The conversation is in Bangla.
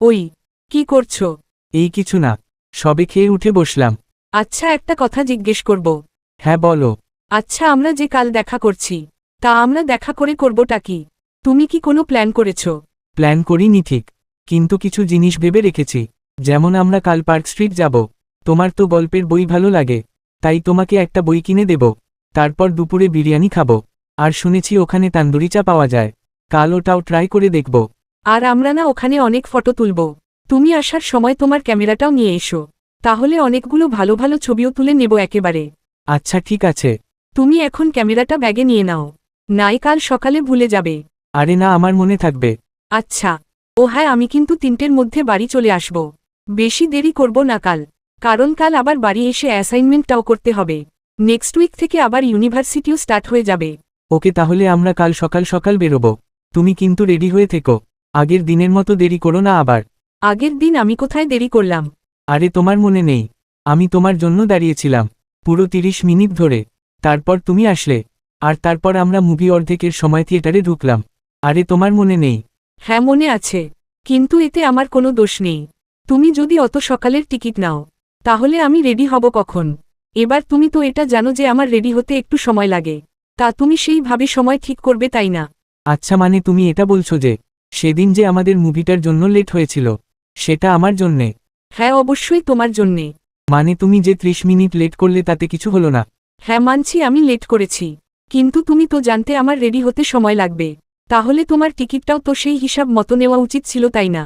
ওই, কি করছো? এই কিছু না, সবে খেয়ে উঠে বসলাম। আচ্ছা, একটা কথা জিজ্ঞেস করব। হ্যাঁ বলো। আচ্ছা, আমরা যে কাল দেখা করছি, তা আমরা দেখা করে করবটা কি? তুমি কি কোনো প্ল্যান করেছো? প্ল্যান করিনি ঠিক, কিন্তু কিছু জিনিস ভেবে রেখেছি। যেমন আমরা কাল পার্ক স্ট্রিট যাব। তোমার তো গল্পের বই ভালো লাগে, তাই তোমাকে একটা বই কিনে দেব। তারপর দুপুরে বিরিয়ানি খাবো। আর শুনেছি ওখানে তান্দুরি চা পাওয়া যায়, কাল ওটাও ট্রাই করে দেখব। আর আমরা না ওখানে অনেক ফটো তুলব। তুমি আসার সময় তোমার ক্যামেরাটাও নিয়ে এসো, তাহলে অনেকগুলো ভালো ভালো ছবিও তুলে নেব একেবারে। আচ্ছা ঠিক আছে। তুমি এখন ক্যামেরাটা ব্যাগে নিয়ে নাও, নাই কাল সকালে ভুলে যাবে। আরে না, আমার মনে থাকবে। আচ্ছা। ও হ্যাঁ, আমি কিন্তু 3টের মধ্যে বাড়ি চলে আসব। বেশি দেরি করব না কাল, কারণ কাল আবার বাড়ি এসে অ্যাসাইনমেন্টটাও করতে হবে। নেক্সট উইক থেকে আবার ইউনিভার্সিটিও স্টার্ট হয়ে যাবে। ওকে, তাহলে আমরা কাল সকাল সকাল বেরোবো। তুমি কিন্তু রেডি হয়ে থেকো, আগের দিনের মতো দেরি করো না আবার। আগের দিন আমি কোথায় দেরি করলাম? আরে তোমার মনে নেই, আমি তোমার জন্য দাঁড়িয়েছিলাম পুরো 30 মিনিট ধরে। তারপর তুমি আসলে, আর তারপর আমরা মুভি অর্ধেকের সময় থিয়েটারে ঢুকলাম। আরে তোমার মনে নেই? হ্যাঁ মনে আছে, কিন্তু এতে আমার কোনো দোষ নেই। তুমি যদি অত সকালের টিকিট নাও, তাহলে আমি রেডি হব কখন? এবার তুমি তো এটা জানো যে আমার রেডি হতে একটু সময় লাগে, তা তুমি সেইভাবে সময় ঠিক করবে তাই না? আচ্ছা, মানে তুমি এটা বলছো যে সেদিন যে আমাদের মুভিটার জন্য লেট হয়েছিল, সেটা আমার জন্যে? হ্যাঁ অবশ্যই তোমার জন্যে। মানে তুমি যে 30 মিনিট লেট করলে তাতে কিছু হলো না? হ্যাঁ মানছি আমি লেট করেছি, কিন্তু তুমি তো জানতে আমার রেডি হতে সময় লাগবে, তাহলে তোমার টিকিটটাও তো সেই হিসাব মতো নেওয়া উচিত ছিল তাই না?